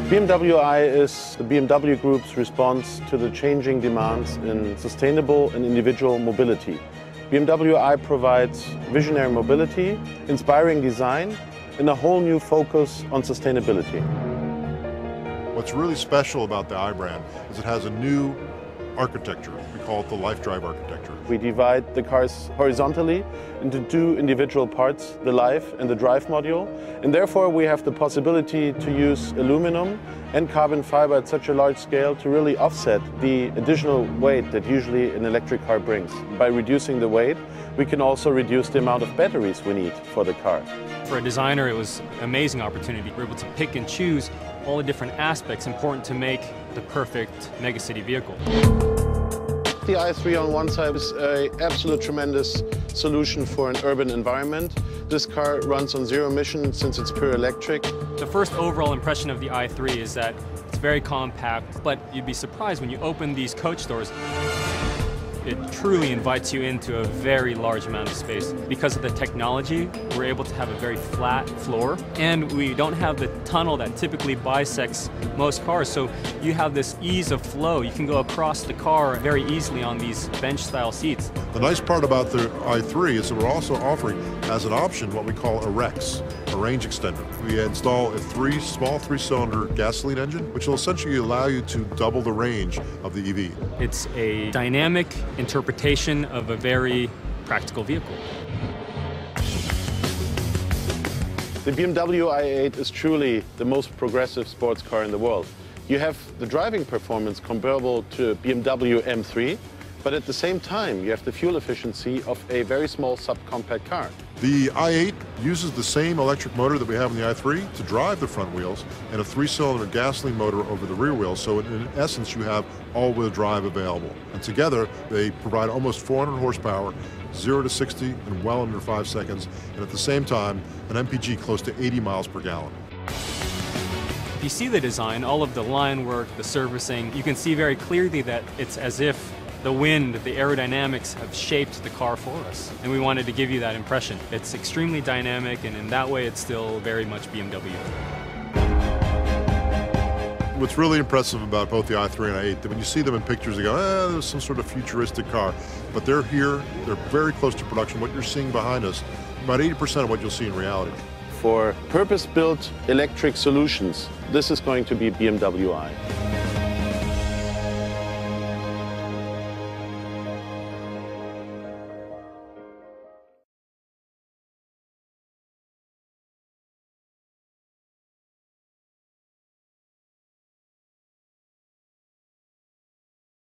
Bmw i is the BMW Group's response to the changing demands in sustainable and individual mobility. Bmw i provides visionary mobility, inspiring design, and a whole new focus on sustainability. What's really special about the i brand is it has a new architecture. We call it the Life Drive architecture. We divide the cars horizontally into two individual parts, the Life and the Drive module, and therefore we have the possibility to use aluminum and carbon fiber at such a large scale to really offset the additional weight that usually an electric car brings. By reducing the weight, we can also reduce the amount of batteries we need for the car. For a designer, it was an amazing opportunity. We were able to pick and choose all the different aspects important to make the perfect megacity vehicle. The i3 on one side is an absolute tremendous solution for an urban environment. This car runs on zero emission since it's pure electric. The first overall impression of the i3 is that it's very compact, but you'd be surprised when you open these coach doors. It truly invites you into a very large amount of space. Because of the technology, we're able to have a very flat floor, and we don't have the tunnel that typically bisects most cars, so you have this ease of flow. You can go across the car very easily on these bench-style seats. The nice part about the i3 is that we're also offering as an option what we call a REX, a range extender. We install a small three-cylinder gasoline engine, which will essentially allow you to double the range of the EV. It's a dynamic interpretation of a very practical vehicle. The Bmw i8 is truly the most progressive sports car in the world. You have the driving performance comparable to Bmw M3, but at the same time you have the fuel efficiency of a very small subcompact car. The i8 uses the same electric motor that we have in the i3 to drive the front wheels and a three-cylinder gasoline motor over the rear wheels, so in essence you have all-wheel drive available. And together they provide almost 400 horsepower, 0 to 60 in well under 5 seconds, and at the same time an MPG close to 80 miles per gallon. If you see the design, all of the line work, the servicing, you can see very clearly that it's as if the wind, the aerodynamics have shaped the car for us, and we wanted to give you that impression. It's extremely dynamic, and in that way it's still very much BMW. What's really impressive about both the i3 and i8, that when you see them in pictures, you go, there's some sort of futuristic car. But they're here, they're very close to production. What you're seeing behind us, about 80% of what you'll see in reality. For purpose-built electric solutions, this is going to be Bmw i.